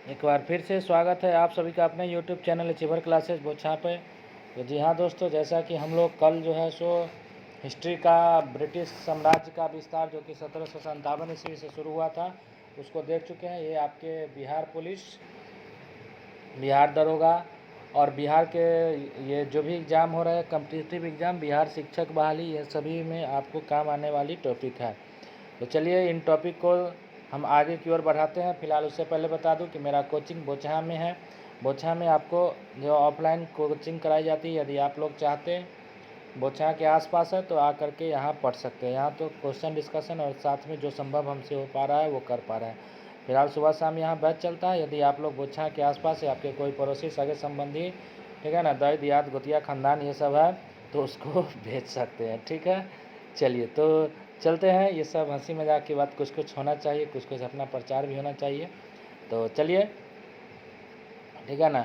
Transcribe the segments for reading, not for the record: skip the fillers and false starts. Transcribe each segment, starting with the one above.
एक बार फिर से स्वागत है आप सभी का अपने यूट्यूब चैनल अचीवर क्लासेस बोछा पे। तो जी हाँ दोस्तों, जैसा कि हम लोग कल जो है सो हिस्ट्री का ब्रिटिश साम्राज्य का विस्तार जो कि 1757 ईस्वी से शुरू हुआ था उसको देख चुके हैं। ये आपके बिहार पुलिस, बिहार दरोगा और बिहार के ये जो भी एग्ज़ाम हो रहे हैं कम्पिटिटिव एग्ज़ाम, बिहार शिक्षक बहाली, ये सभी में आपको काम आने वाली टॉपिक है। तो चलिए इन टॉपिक को हम आगे की ओर बढ़ाते हैं। फिलहाल उससे पहले बता दूं कि मेरा कोचिंग बोचहा में है। बोचहा में आपको जो ऑफलाइन कोचिंग कराई जाती है, यदि आप लोग चाहते हैं बोचहा के आसपास है तो आ करके यहाँ पढ़ सकते हैं। यहाँ तो क्वेश्चन डिस्कशन और साथ में जो संभव हमसे हो पा रहा है वो कर पा रहे हैं। फिलहाल सुबह शाम यहाँ बैच चलता है। यदि आप लोग बोचहा के आसपास है, आपके कोई पड़ोसी सगे संबंधी, ठीक है ना, दाई दियाद गोतिया खानदान ये सब है तो उसको भेज सकते हैं। ठीक है, चलिए तो चलते हैं। ये सब हंसी मजाक की बात, कुछ कुछ होना चाहिए, कुछ कुछ अपना प्रचार भी होना चाहिए। तो चलिए, ठीक है ना,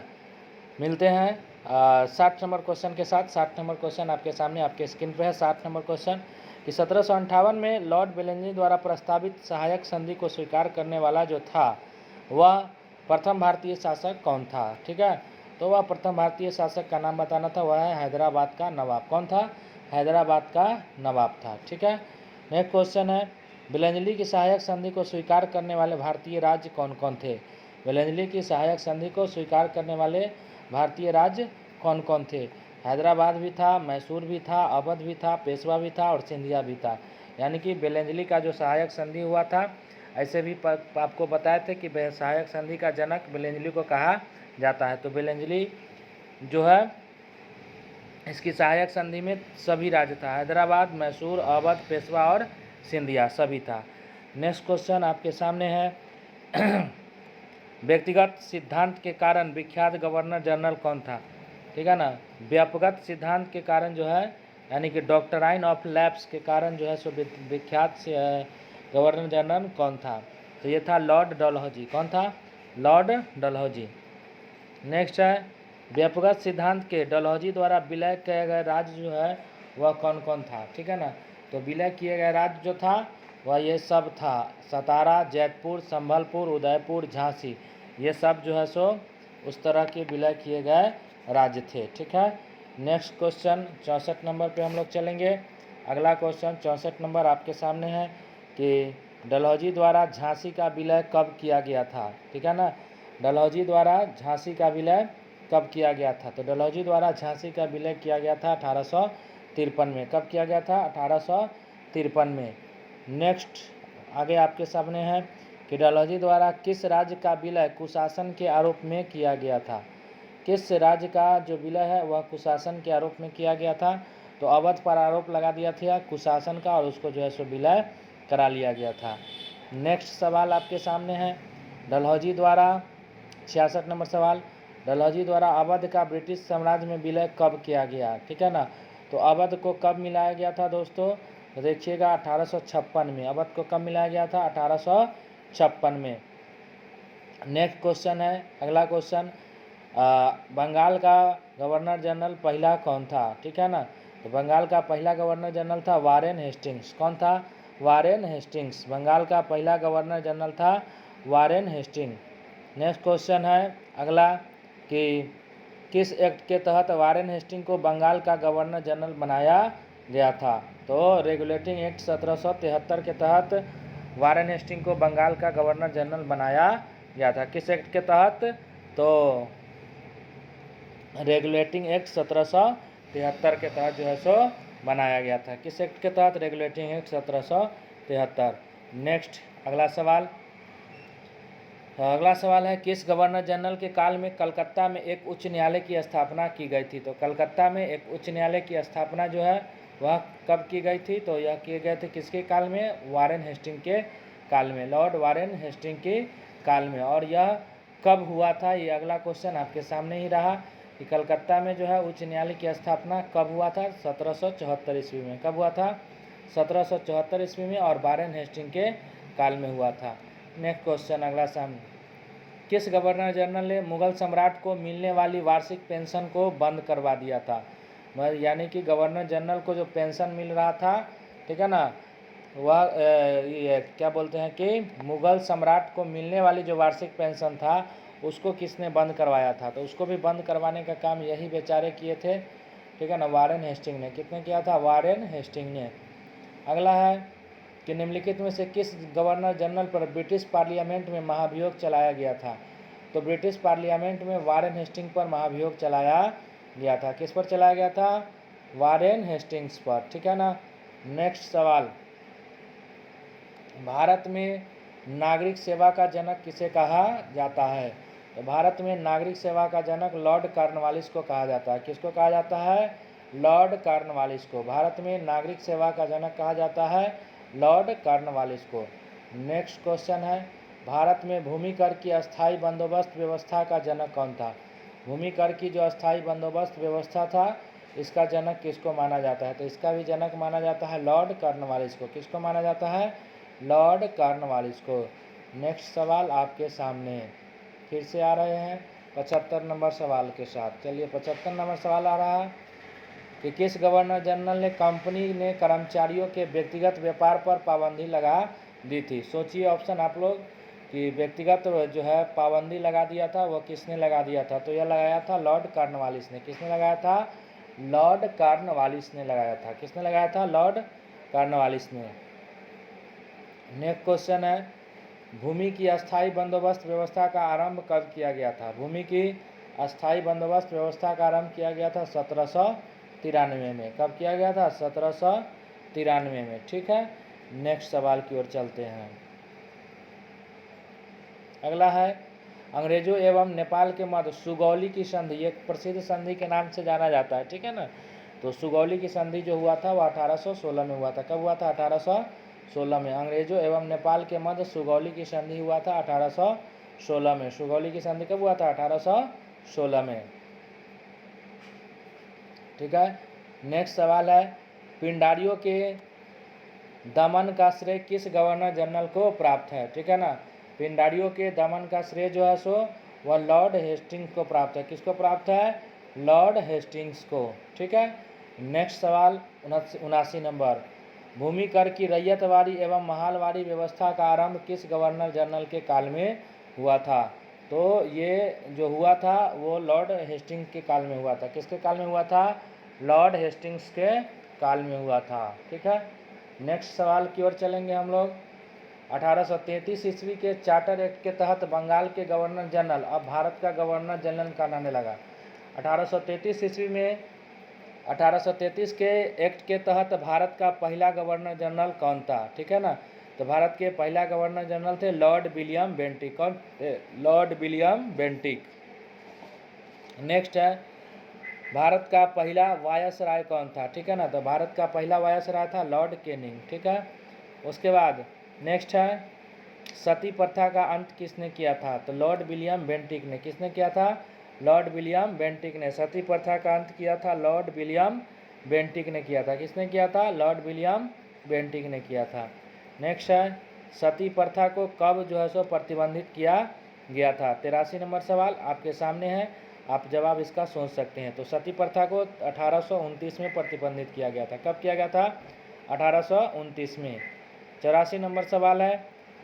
मिलते हैं 60 नंबर क्वेश्चन के साथ। 60 नंबर क्वेश्चन आपके सामने आपके स्क्रीन पे है। 60 नंबर क्वेश्चन कि 1758 में लॉर्ड वेलेस्ली द्वारा प्रस्तावित सहायक संधि को स्वीकार करने वाला जो था वह प्रथम भारतीय शासक कौन था। ठीक है, तो वह प्रथम भारतीय शासक का नाम बताना था। वह है हैदराबाद का नवाब। कौन था? हैदराबाद का नवाब था। ठीक है, नेक्स्ट क्वेश्चन है वेलेस्ली की सहायक संधि को स्वीकार करने वाले भारतीय राज्य कौन कौन थे। वेलेस्ली की सहायक संधि को स्वीकार करने वाले भारतीय राज्य कौन कौन थे? हैदराबाद भी था, मैसूर भी था, अवध भी था, पेशवा भी था और सिंधिया भी था। यानी कि वेलेस्ली का जो सहायक संधि हुआ था, ऐसे भी आपको बताए थे कि सहायक संधि का जनक वेलेस्ली को कहा जाता है। तो वेलेस्ली जो है इसकी सहायक संधि में सभी राज्य था, हैदराबाद, मैसूर, अवध, पेशवा और सिंधिया सभी था। नेक्स्ट क्वेश्चन आपके सामने है व्यक्तिगत सिद्धांत के कारण विख्यात गवर्नर जनरल कौन था। ठीक है ना, व्यापकगत सिद्धांत के कारण जो है यानी कि डॉक्टराइन ऑफ लैप्स के कारण जो है सो विख्यात गवर्नर जनरल कौन था। तो ये था लॉर्ड डलहौजी। कौन था? लॉर्ड डलहौजी। नेक्स्ट है व्यापकगत सिद्धांत के डलहौजी द्वारा विलय किए गए राज्य जो है वह कौन कौन था। ठीक है ना, तो विलय किए गए राज्य जो था वह ये सब था, सतारा, जैतपुर, संभलपुर, उदयपुर, झांसी, ये सब जो है सो उस तरह के विलय किए गए राज्य थे। ठीक है, नेक्स्ट क्वेश्चन 64 नंबर पे हम लोग चलेंगे। अगला क्वेश्चन 64 नंबर आपके सामने है कि डलहौजी द्वारा झांसी का विलय कब किया गया था। ठीक है ना, डलहौजी द्वारा झांसी का विलय कब किया गया था। तो डलहौजी द्वारा झांसी का विलय किया गया था 1853 में। कब किया गया था? 1853 में। नेक्स्ट आगे आपके सामने है कि डलहौजी द्वारा किस राज्य का विलय कुशासन के आरोप में किया गया था। किस राज्य का जो विलय है वह कुशासन के आरोप में किया गया था। तो अवध पर आरोप लगा दिया था कुशासन का और उसको जो है सो विलय करा लिया गया था। नेक्स्ट सवाल आपके सामने है डलहौजी द्वारा 66 नंबर सवाल, डलहौजी द्वारा अवध का ब्रिटिश साम्राज्य में विलय कब किया गया। ठीक है ना, तो अवध को कब मिलाया गया था दोस्तों? तो देखिएगा 1856 में। अवध को कब मिलाया गया था? 1856 में। नेक्स्ट क्वेश्चन है, अगला क्वेश्चन बंगाल का गवर्नर जनरल पहला कौन था। ठीक है ना, तो बंगाल का पहला गवर्नर जनरल था वारेन हेस्टिंग्स। कौन था? Warren Hastings. बंगाल का पहला गवर्नर जनरल था वारेन हेस्टिंग। नेक्स्ट क्वेश्चन है अगला कि किस एक्ट के तहत वारेन हेस्टिंग को बंगाल का गवर्नर जनरल बनाया गया था। तो रेगुलेटिंग एक्ट 1773 के तहत वारेन हेस्टिंग को बंगाल का गवर्नर जनरल बनाया गया था। किस एक्ट के तहत? तो रेगुलेटिंग एक्ट 1773 के तहत जो है सो बनाया गया था। किस एक्ट के तहत? Regulating act 1773। नेक्स्ट अगला सवाल, अगला सवाल है किस गवर्नर जनरल के काल में कलकत्ता में एक उच्च न्यायालय की स्थापना की गई थी। तो कलकत्ता में एक उच्च न्यायालय की स्थापना जो है वह कब की गई थी। तो यह किए गए थे किसके काल में? वारेन हेस्टिंग के काल में, लॉर्ड वारेन हेस्टिंग के काल में। और यह कब हुआ था? ये अगला क्वेश्चन आपके सामने ही रहा कि कलकत्ता में जो है उच्च न्यायालय की स्थापना कब हुआ था? 1774 ईस्वी में। कब हुआ था? 1774 ईस्वी में और वारेन हेस्टिंग के काल में हुआ था। नेक्स्ट क्वेश्चन अगला सामने, किस गवर्नर जनरल ने मुगल सम्राट को मिलने वाली वार्षिक पेंशन को बंद करवा दिया था। यानी कि गवर्नर जनरल को जो पेंशन मिल रहा था, ठीक है ना, वह क्या बोलते हैं कि मुगल सम्राट को मिलने वाली जो वार्षिक पेंशन था उसको किसने बंद करवाया था? तो उसको भी बंद करवाने का काम यही बेचारे किए थे, ठीक है ना, वारेन हेस्टिंग ने। किसने किया था? वारेन हेस्टिंग ने। अगला है कि निम्नलिखित में से किस गवर्नर जनरल पर ब्रिटिश पार्लियामेंट में महाभियोग चलाया गया था? तो ब्रिटिश पार्लियामेंट में वारेन हेस्टिंग पर महाभियोग चलाया गया था। किस पर चलाया गया था? वारेन हेस्टिंग्स पर, ठीक है ना। नेक्स्ट सवाल, भारत में नागरिक सेवा का जनक किसे कहा जाता है? तो भारत में नागरिक सेवा का जनक लॉर्ड कॉर्नवालिस को कहा जाता है। किसको कहा जाता है? लॉर्ड कॉर्नवालिस को। भारत में नागरिक सेवा का जनक कहा जाता है लॉर्ड कॉर्नवालिस को। नेक्स्ट क्वेश्चन है, भारत में भूमि कर की अस्थायी बंदोबस्त व्यवस्था का जनक कौन था? भूमि कर की जो अस्थायी बंदोबस्त व्यवस्था था, इसका जनक किसको माना जाता है? तो इसका भी जनक माना जाता है लॉर्ड कॉर्नवालिस को। किसको माना जाता है? लॉर्ड कॉर्नवालिस को। नेक्स्ट सवाल आपके सामने फिर से आ रहे हैं 75 नंबर सवाल के साथ। चलिए 75 नंबर सवाल आ रहा है कि किस गवर्नर जनरल ने कंपनी ने कर्मचारियों के व्यक्तिगत व्यापार पर पाबंदी लगा दी थी? सोचिए ऑप्शन आप लोग कि व्यक्तिगत जो है पाबंदी लगा दिया था, वो किसने लगा दिया था? तो यह लगाया था लॉर्ड कॉर्नवालिस ने। किसने लगाया था? लॉर्ड कॉर्नवालिस ने लगाया था। किसने लगाया था? लॉर्ड कॉर्नवालिस ने। नेक्स्ट क्वेश्चन है, भूमि की अस्थायी बंदोबस्त व्यवस्था का आरंभ कब किया गया था? भूमि की अस्थायी बंदोबस्त व्यवस्था का आरंभ किया गया था 1793 में। कब किया गया था? 1793 में, ठीक है। नेक्स्ट सवाल की ओर चलते हैं। अगला है, अंग्रेजों एवं नेपाल के मध्य सुगौली की संधि, एक प्रसिद्ध संधि के नाम से जाना जाता है, ठीक है ना। तो सुगौली की संधि जो हुआ था वो 1816 में हुआ था। कब हुआ था? 1816 में। अंग्रेजों एवं नेपाल के मध्य सुगौली की संधि हुआ था 1816 में। सुगौली की संधि कब हुआ था? 1816 में, ठीक है। नेक्स्ट सवाल है, पिंडारियों के दमन का श्रेय किस गवर्नर जनरल को प्राप्त है? ठीक है ना। पिंडारियों के दमन का श्रेय जो है सो वह लॉर्ड हेस्टिंग्स को प्राप्त है। किसको प्राप्त है? लॉर्ड हेस्टिंग्स को, ठीक है। नेक्स्ट सवाल 79 नंबर, भूमि कर की रैयतवारी एवं महालवारी व्यवस्था का आरंभ किस गवर्नर जनरल के काल में हुआ था? तो ये जो हुआ था वो लॉर्ड हेस्टिंग्स के काल में हुआ था। किसके काल में हुआ था? लॉर्ड हेस्टिंग्स के काल में हुआ था, ठीक है। नेक्स्ट सवाल की ओर चलेंगे हम लोग। 1833 ईस्वी के चार्टर एक्ट के तहत बंगाल के गवर्नर जनरल अब भारत का गवर्नर जनरल कहलाने लगा। 1833 ईस्वी में 1833 के एक्ट के तहत भारत का पहला गवर्नर जनरल कौन था? ठीक है ना। तो भारत के पहला गवर्नर जनरल थे लॉर्ड विलियम बेंटिक। कौन थे? Lord William Bentinck. नेक्स्ट है, भारत का पहला वायसराय कौन था? ठीक है ना। तो भारत का पहला वायसराय था लॉर्ड कैनिंग, ठीक है। उसके बाद नेक्स्ट है, सती प्रथा का अंत किसने किया था? तो लॉर्ड विलियम बेंटिक ने। किसने किया था? लॉर्ड विलियम बेंटिक ने। सती प्रथा का अंत किया था लॉर्ड विलियम बेंटिक ने किया था। किसने किया था? लॉर्ड विलियम बेंटिक ने किया था। नेक्स्ट है, सती प्रथा को कब जो है सो प्रतिबंधित किया गया था? 83 नंबर सवाल आपके सामने है, आप जवाब इसका सोच सकते हैं। तो सती प्रथा को 1829 में प्रतिबंधित किया गया था। कब किया गया था? 1829 में। 84 नंबर सवाल है,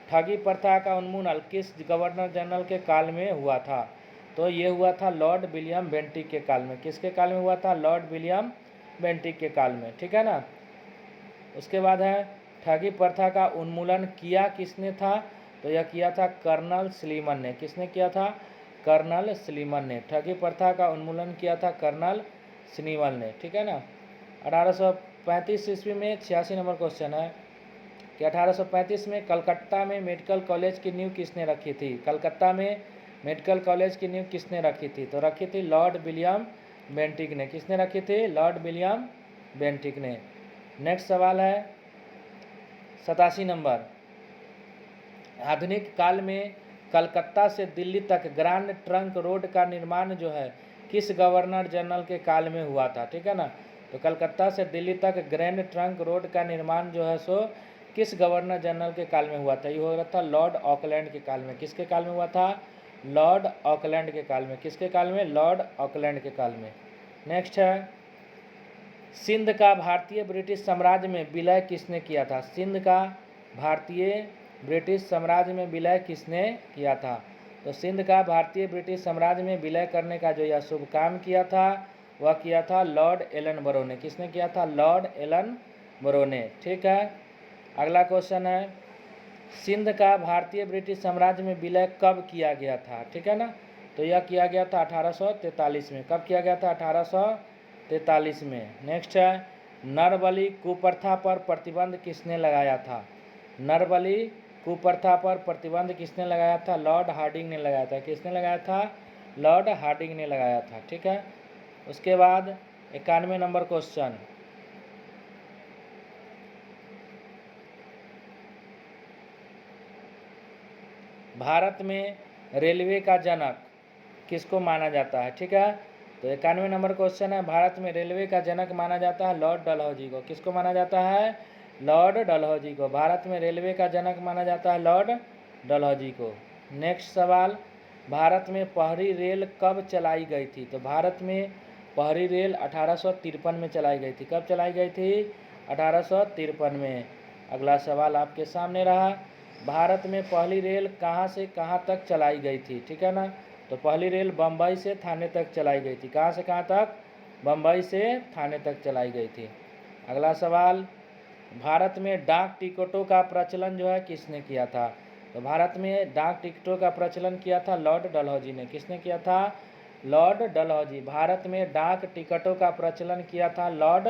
ठगी प्रथा का उन्मूलन किस गवर्नर जनरल के काल में हुआ था? तो ये हुआ था लॉर्ड विलियम बेंटिक के काल में। किसके काल में हुआ था? लॉर्ड विलियम बेंटिक के काल में, ठीक है ना। उसके बाद है, ठगी प्रथा का उन्मूलन किया किसने था? तो यह किया था कर्नल स्लीमन ने। किसने किया था? कर्नल स्लीमन ने। ठगी प्रथा का उन्मूलन किया था कर्नल स्लीमन ने, ठीक है ना। 1835 ईस्वी में 86 नंबर क्वेश्चन है कि 1835 में कलकत्ता में मेडिकल कॉलेज की नींव किसने रखी थी? कलकत्ता में मेडिकल कॉलेज की नींव किसने रखी थी? तो रखी थी लॉर्ड विलियम बेंटिक ने। किसने रखी थी? लॉर्ड विलियम बेंटिक ने। नेक्स्ट सवाल है 87 नंबर, आधुनिक काल में कलकत्ता से दिल्ली तक ग्रैंड ट्रंक रोड का निर्माण जो है किस गवर्नर जनरल के काल में हुआ था? ठीक है ना। तो कलकत्ता से दिल्ली तक ग्रैंड ट्रंक रोड का निर्माण जो है सो किस गवर्नर जनरल के काल में हुआ था? ये हो रहा था लॉर्ड ऑकलैंड के काल में। किसके काल में हुआ था? लॉर्ड ऑकलैंड के काल में। किसके काल में? लॉर्ड ऑकलैंड के काल में। नेक्स्ट है, सिंध का भारतीय ब्रिटिश साम्राज्य में विलय किसने किया था? सिंध का भारतीय ब्रिटिश साम्राज्य में विलय किसने किया था? तो सिंध का भारतीय ब्रिटिश साम्राज्य में विलय करने का जो यह शुभ काम किया था वह किया था लॉर्ड एलनबरो ने। किसने किया था? लॉर्ड एलनबरो ने। ठीक है, अगला क्वेश्चन है, सिंध का भारतीय ब्रिटिश साम्राज्य में विलय कब किया गया था? ठीक है ना, तो यह किया गया था 1843 में। कब किया गया था? 1843 में। नेक्स्ट है, नरबली कुप्रथा पर प्रतिबंध किसने लगाया था? नरबली कुप्रथा पर प्रतिबंध किसने लगाया था? लॉर्ड हार्डिंग ने लगाया था। किसने लगाया था? लॉर्ड हार्डिंग ने लगाया था। ठीक है, उसके बाद 91 नंबर क्वेश्चन, भारत में रेलवे का जनक किसको माना जाता है? ठीक है, तो 91 नंबर क्वेश्चन है, भारत में रेलवे का जनक माना जाता है लॉर्ड डलहौजी को। किसको माना जाता है? लॉर्ड डलहौजी को। भारत में रेलवे का जनक माना जाता है लॉर्ड डलहौजी को। नेक्स्ट सवाल, भारत में पहली रेल कब चलाई गई थी? तो भारत में पहली रेल 1853 में चलाई गई थी। कब चलाई गई थी? 1853 में। अगला सवाल आपके सामने रहा, भारत में पहली रेल कहाँ से कहाँ तक चलाई गई थी? ठीक है ना, तो पहली रेल बम्बई से थाने तक चलाई गई थी। कहाँ से कहाँ तक? बम्बई से थाने तक चलाई गई थी। अगला सवाल, भारत में डाक टिकटों का प्रचलन जो है किसने किया था? तो भारत में डाक टिकटों का प्रचलन किया था लॉर्ड डलहौजी ने। किसने किया था? लॉर्ड डलहौजी। भारत में डाक टिकटों का प्रचलन किया था लॉर्ड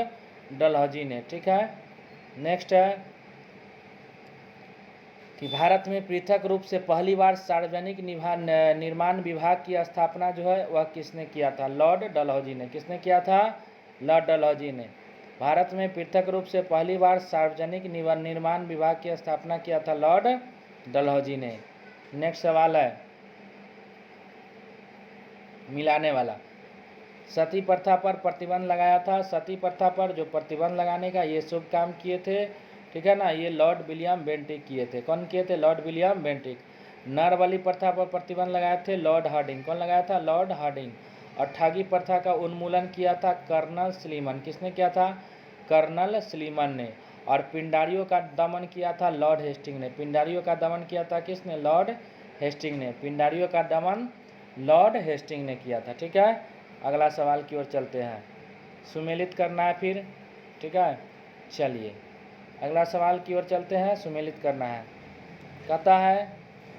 डलहौजी ने। ठीक है, नेक्स्ट है कि भारत में पृथक रूप से पहली बार सार्वजनिक निर्माण विभाग की स्थापना जो है वह किसने किया था? लॉर्ड डलहौजी ने। किसने किया था? लॉर्ड डलहौजी ने। भारत में पृथक रूप से पहली बार सार्वजनिक निर्माण विभाग की स्थापना किया था लॉर्ड डलहौजी ने। नेक्स्ट सवाल है मिलाने वाला, सती प्रथा पर प्रतिबंध लगाया था। सती प्रथा पर जो प्रतिबंध लगाने का ये शुभ काम किए थे, ठीक है ना, ये लॉर्ड विलियम बेंटिक किए थे। कौन किए थे? Lord William Bentinck. नरबली प्रथा पर प्रतिबंध लगाए थे लॉर्ड हार्डिंग। कौन लगाया था? Lord Harding. और ठगी प्रथा का उन्मूलन किया था कर्नल स्लीमन। किसने किया था? कर्नल स्लीमन ने। और पिंडारियों का दमन किया था लॉर्ड हेस्टिंग ने। पिंडारियों का दमन किया था किसने? लॉर्ड हेस्टिंग ने। पिंडारियों का दमन लॉर्ड हेस्टिंग ने किया था। ठीक है, अगला सवाल की ओर चलते हैं, सुमेलित करना है फिर। ठीक है, चलिए अगला सवाल की ओर चलते हैं, सुमेलित करना है। कहता है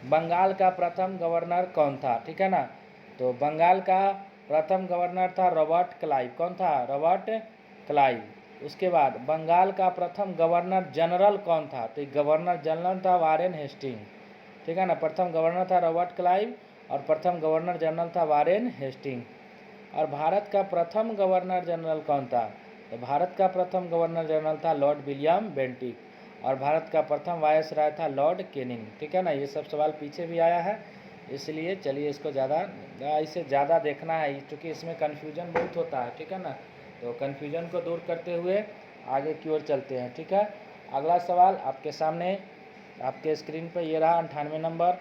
बंगाल का प्रथम गवर्नर कौन था? ठीक है ना, तो बंगाल का प्रथम गवर्नर था रॉबर्ट क्लाइव। कौन था? Robert Clive. उसके बाद बंगाल का प्रथम गवर्नर जनरल कौन था? तो गवर्नर जनरल था वारेन हेस्टिंग। ठीक है ना, प्रथम गवर्नर था रॉबर्ट क्लाइव और प्रथम गवर्नर जनरल था वारेन हेस्टिंग। और भारत का प्रथम गवर्नर जनरल कौन था? तो भारत का प्रथम गवर्नर जनरल था लॉर्ड विलियम बेंटिक। और भारत का प्रथम वायसराय था लॉर्ड केनिंग। ठीक है ना, ये सब सवाल पीछे भी आया है, इसलिए चलिए इसको इसे ज़्यादा देखना है क्योंकि इसमें कन्फ्यूजन बहुत होता है। ठीक है ना, तो कन्फ्यूजन को दूर करते हुए आगे की ओर चलते हैं। ठीक है, अगला सवाल आपके सामने आपके स्क्रीन पर ये रहा 98 नंबर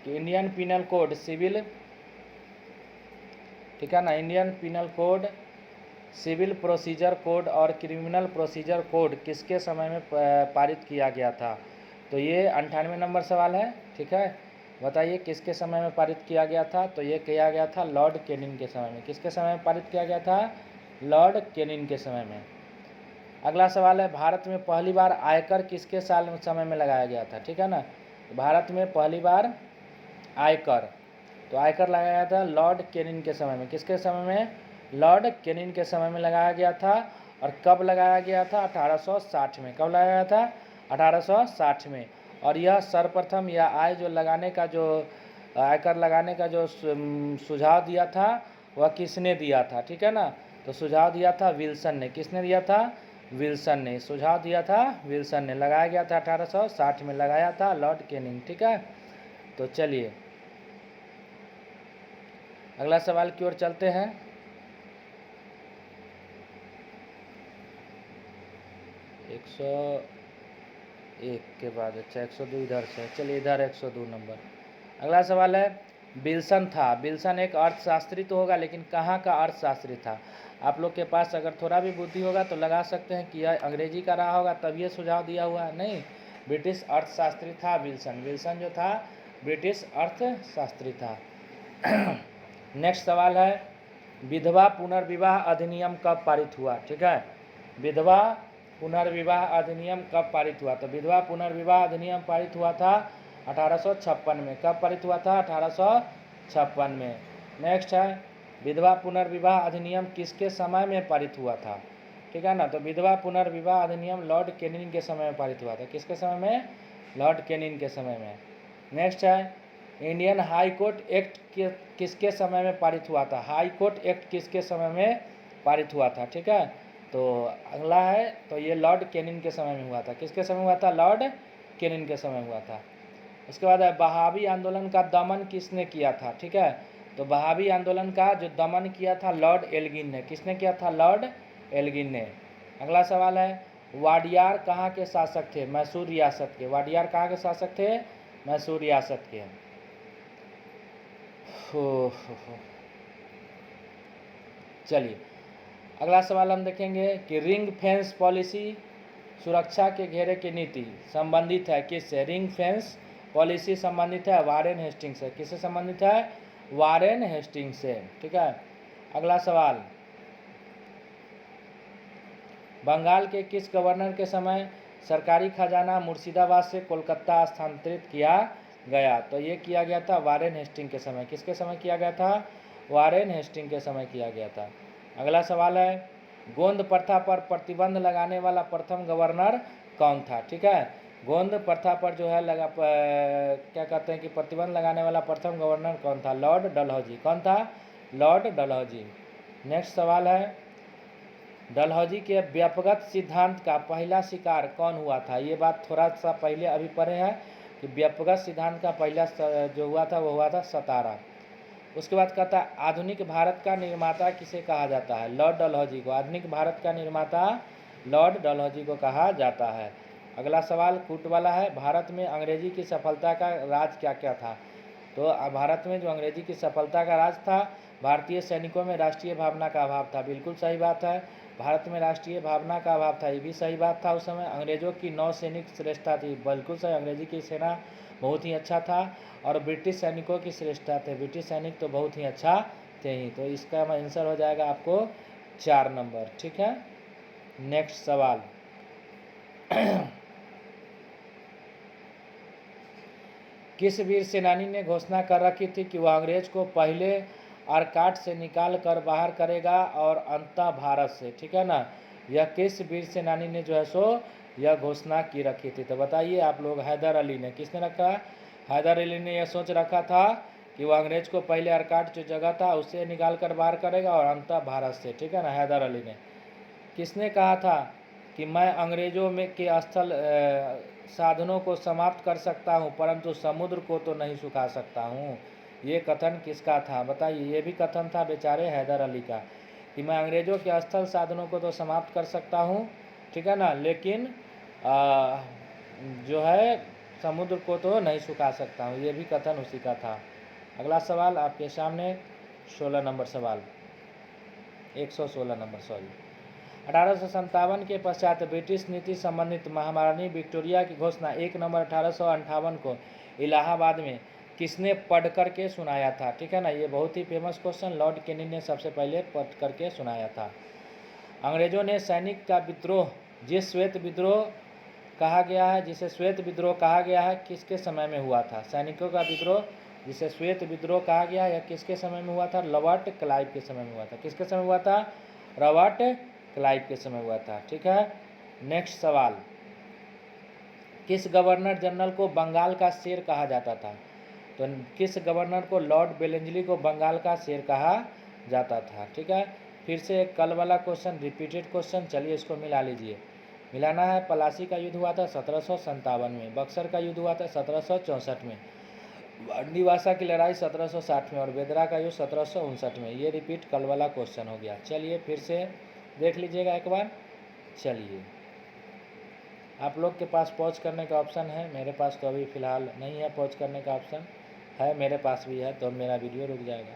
कि इंडियन पिनल कोड सिविल, ठीक है ना, Indian penal code, civil procedure code और क्रिमिनल प्रोसीजर कोड किसके समय में पारित किया गया था? तो ये 98 नंबर सवाल है। ठीक है, बताइए किसके समय में पारित किया गया था? तो ये किया गया था लॉर्ड केनिंग के समय में। किसके समय में पारित किया गया था? लॉर्ड केनिंग के समय में। अगला सवाल है भारत में पहली बार आयकर किसके समय में लगाया गया था? ठीक है ना, तो भारत में पहली बार आयकर, तो आयकर लगाया था लॉर्ड केनिंग के समय में। किसके समय में? लॉर्ड केनिंग के समय में लगाया गया था। और कब लगाया गया था? 1860 में। कब लगाया था? 1860 में। और यह सर्वप्रथम यह आय जो लगाने का जो आयकर लगाने का जो सुझाव दिया था वह किसने दिया था? ठीक है ना, तो सुझाव दिया था विल्सन ने। किसने दिया था? विल्सन ने सुझाव दिया था, विल्सन ने। लगाया गया था 1860 में, लगाया था लॉर्ड केनिंग। ठीक है, तो चलिए अगला सवाल की ओर चलते हैं। एक सौ एक के बाद, अच्छा 102 इधर से, चलिए इधर 102 नंबर। अगला सवाल है विल्सन था, विल्सन एक अर्थशास्त्री तो होगा लेकिन कहाँ का अर्थशास्त्री था? आप लोग के पास अगर थोड़ा भी बुद्धि होगा तो लगा सकते हैं कि यह अंग्रेजी का रहा होगा तब ये सुझाव दिया हुआ है। नहीं, ब्रिटिश अर्थशास्त्री था विल्सन। विल्सन जो था ब्रिटिश अर्थशास्त्री था। नेक्स्ट सवाल है, विधवा पुनर्विवाह अधिनियम कब पारित हुआ? ठीक है, विधवा पुनर्विवाह अधिनियम कब पारित हुआ? तो विधवा पुनर्विवाह अधिनियम पारित हुआ था 1856 में। कब पारित हुआ था? 1856 में। नेक्स्ट है, विधवा पुनर्विवाह अधिनियम किसके समय में पारित हुआ था? ठीक है ना, तो विधवा पुनर्विवाह अधिनियम लॉर्ड कैनिंग के समय में पारित हुआ था। किसके समय में? लॉर्ड कैनिंग के समय में। नेक्स्ट है, इंडियन हाई कोर्ट एक्ट किसके समय में पारित हुआ था? हाई कोर्ट एक्ट किसके समय में पारित हुआ था? ठीक है, तो अगला है, तो ये लॉर्ड कैनिंग के समय में हुआ था। किसके समय हुआ था? लॉर्ड कैनिंग के समय हुआ था। उसके बाद है, बहावी आंदोलन का दमन किसने किया था? ठीक है, तो बहावी आंदोलन का जो दमन किया था लॉर्ड एल्गिन ने। किसने किया था? लॉर्ड एल्गिन ने। अगला सवाल है, वाडियार कहाँ के शासक थे? मैसूर रियासत के। वाडियार कहाँ के शासक थे? मैसूर रियासत के। चलिए अगला सवाल हम देखेंगे कि रिंग फेंस पॉलिसी सुरक्षा के घेरे की नीति संबंधित है किससे? रिंग फेंस पॉलिसी संबंधित है वारेन हेस्टिंग्स से। किससे संबंधित है? वारेन हेस्टिंग्स से। ठीक है, अगला सवाल, बंगाल के किस गवर्नर के समय सरकारी खजाना मुर्शिदाबाद से कोलकाता स्थानांतरित किया गया? तो ये किया गया था वारेन हेस्टिंग के समय। किसके समय किया गया था? वारेन हेस्टिंग के समय किया गया था। अगला सवाल है, गोंद प्रथा पर प्रतिबंध लगाने वाला प्रथम गवर्नर कौन था? ठीक है, गोंद प्रथा पर जो है क्या कहते हैं कि प्रतिबंध लगाने वाला प्रथम गवर्नर कौन था? लॉर्ड डलहौजी। कौन था? लॉर्ड डलहौजी। नेक्स्ट सवाल है, डलहौजी के व्यपगत सिद्धांत का पहला शिकार कौन हुआ था? ये बात थोड़ा सा पहले अभी पढ़े हैं कि व्यपगत सिद्धांत का पहला जो हुआ था वो हुआ था सतारा। उसके बाद कहता है, आधुनिक भारत का निर्माता किसे कहा जाता है? लॉर्ड डलहौजी को। आधुनिक भारत का निर्माता लॉर्ड डलहौजी को कहा जाता है। अगला सवाल कूट वाला है, भारत में अंग्रेजी की सफलता का राज क्या क्या था? तो भारत में जो अंग्रेजी की सफलता का राज था, भारतीय सैनिकों में राष्ट्रीय भावना का अभाव था। बिल्कुल सही बात है, भारत में राष्ट्रीय भावना का अभाव था, ये भी सही बात था। उस समय अंग्रेजों की नौसैनिक श्रेष्ठता थी। बिल्कुल सही, अंग्रेजी की सेना बहुत ही अच्छा था। और ब्रिटिश सैनिकों की श्रेष्ठता थे, ब्रिटिश सैनिक तो बहुत ही अच्छा थे ही। तो इसका आंसर हो जाएगा आपको 4 नंबर। ठीक है, नेक्स्ट सवाल, किस वीर सेनानी ने घोषणा कर रखी थी कि वह अंग्रेज को पहले आरकाट से निकाल कर बाहर करेगा और अंततः भारत से? ठीक है ना, यह किस वीर सेनानी ने जो है सो यह घोषणा की रखी थी? तो बताइए आप लोग। हैदर अली ने। किसने रखा? हैदर अली ने यह सोच रखा था कि वह अंग्रेज को पहले आरकाट जो जगह था उससे निकाल कर बाहर करेगा और अंततः भारत से। ठीक है ना, हैदर अली ने। किसने कहा था कि मैं अंग्रेजों में के स्थल साधनों को समाप्त कर सकता हूं परंतु समुद्र को तो नहीं सुखा सकता हूं? ये कथन किसका था? बताइए। ये भी कथन था बेचारे हैदर अली का कि मैं अंग्रेजों के स्थल साधनों को तो समाप्त कर सकता हूं, ठीक है ना, लेकिन जो है समुद्र को तो नहीं सुखा सकता हूं। ये भी कथन उसी का था। अगला सवाल आपके सामने 16 नंबर सवाल, 116 नंबर सॉरी। 1857 के पश्चात ब्रिटिश नीति संबंधित महारानी विक्टोरिया की घोषणा 1 नंबर 1858 को इलाहाबाद में किसने पढ़ करके सुनाया था? ठीक है ना, ये बहुत ही फेमस क्वेश्चन, लॉर्ड कैनिंग ने सबसे पहले पढ़ करके सुनाया था। अंग्रेजों ने सैनिक का विद्रोह जिस श्वेत विद्रोह कहा गया है, जिसे श्वेत विद्रोह कहा गया है, किसके समय में हुआ था? सैनिकों का विद्रोह जिसे श्वेत विद्रोह कहा गया है, यह किसके समय में हुआ था? रॉबर्ट क्लाइव के समय में हुआ था। किसके समय हुआ था? रॉबर्ट क्लाइव के समय हुआ था। ठीक है, नेक्स्ट सवाल, किस गवर्नर जनरल को बंगाल का शेर कहा जाता था? तो किस गवर्नर को? लॉर्ड बेलेंजली को बंगाल का शेर कहा जाता था। ठीक है, फिर से एक कल वाला क्वेश्चन, रिपीटेड क्वेश्चन, चलिए इसको मिला लीजिए। मिलाना है। पलासी का युद्ध हुआ था 1757 में, बक्सर का युद्ध हुआ था 1764 में, वांडीवासा की लड़ाई 1760 में और बेदरा का युद्ध 1759 में। ये रिपीट कल वाला क्वेश्चन हो गया। चलिए फिर से देख लीजिएगा एक बार। चलिए, आप लोग के पास पॉज करने का ऑप्शन है, मेरे पास तो अभी फ़िलहाल नहीं है पॉज करने का ऑप्शन, है मेरे पास भी है तो मेरा वीडियो रुक जाएगा।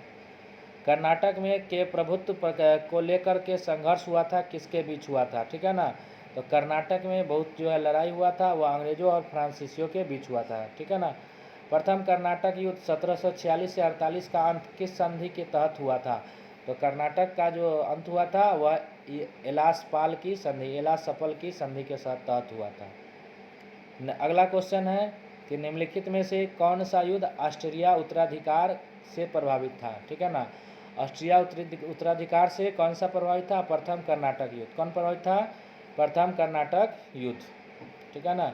कर्नाटक में के प्रभुत्व को लेकर के संघर्ष हुआ था, किसके बीच हुआ था? ठीक है ना, तो कर्नाटक में बहुत जो है लड़ाई हुआ था, वह अंग्रेजों और फ्रांसीसियों के बीच हुआ था। ठीक है ना, प्रथम कर्नाटक युद्ध 1746 से 48 का अंत किस संधि के तहत हुआ था? तो कर्नाटक का जो अंत हुआ था वह एलासपाल की संधि, एलासपल की संधि के तहत हुआ था। अगला क्वेश्चन है कि निम्नलिखित में से कौन सा युद्ध ऑस्ट्रिया उत्तराधिकार से प्रभावित था? ठीक है ना, ऑस्ट्रिया उत्तराधिकार से कौन सा प्रभावित था? प्रथम कर्नाटक युद्ध। कौन प्रभावित था? प्रथम कर्नाटक युद्ध। ठीक है ना।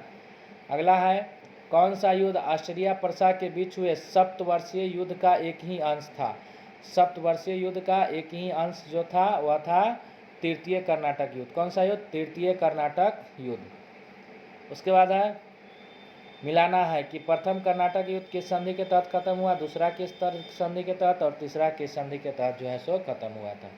अगला है कौन सा युद्ध ऑस्ट्रिया प्रशा के बीच हुए सप्तवर्षीय युद्ध का एक ही अंश था? सप्तवर्षीय युद्ध का एक ही अंश जो था वह था तृतीय कर्नाटक युद्ध। कौन सा युद्ध? तृतीय कर्नाटक युद्ध। उसके बाद है मिलाना है कि प्रथम कर्नाटक युद्ध किस संधि के तहत खत्म हुआ, दूसरा किस संधि के तहत और तीसरा किस संधि के तहत जो है सो खत्म हुआ था।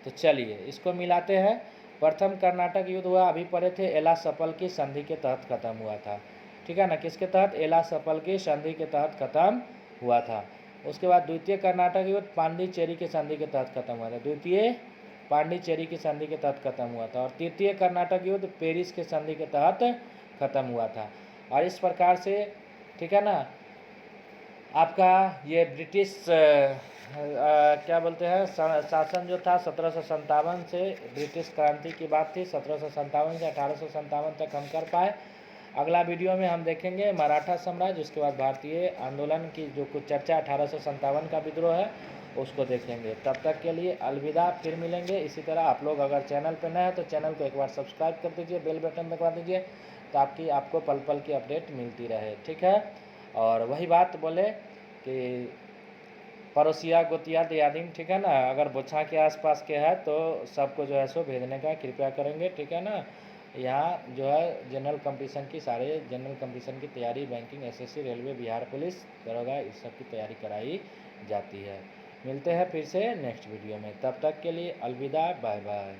तो चलिए इसको मिलाते हैं। प्रथम कर्नाटक युद्ध हुआ, अभी पढ़े थे, एलासपल की संधि के तहत खत्म हुआ था। ठीक है ना, किसके तहत? एलासपल की संधि के तहत खत्म हुआ था। उसके बाद द्वितीय कर्नाटक युद्ध पांडिचेरी की संधि के तहत खत्म हुआ था। द्वितीय पांडिचेरी की संधि के तहत खत्म हुआ था। और तृतीय कर्नाटक युद्ध पेरिस के संधि के तहत खत्म हुआ था। और इस प्रकार से ठीक है ना आपका ये ब्रिटिश क्या बोलते हैं शासन जो था 1757 से, ब्रिटिश क्रांति की बात थी, 1757 से 1857 तक हम कर पाए। अगला वीडियो में हम देखेंगे मराठा साम्राज्य, उसके बाद भारतीय आंदोलन की जो कुछ चर्चा 1857 का विद्रोह है उसको देखेंगे। तब तक के लिए अलविदा, फिर मिलेंगे। इसी तरह आप लोग अगर चैनल पर नए हैं तो चैनल को एक बार सब्सक्राइब कर दीजिए, बेल बटन दबा दीजिए ताकि आपको पल पल की अपडेट मिलती रहे। ठीक है। और वही बात बोले कि पड़ोसिया गोतिया दियादिन, ठीक है ना, अगर बोछा के आसपास के है तो सबको जो है सो भेजने का कृपया करेंगे। ठीक है ना। यहाँ जो है जनरल कंपटीशन की, सारे जनरल कंपटीशन की तैयारी, banking, SSC, railway, Bihar police, दरोगा, इस सब की तैयारी कराई जाती है। मिलते हैं फिर से नेक्स्ट वीडियो में, तब तक के लिए अलविदा, बाय बाय।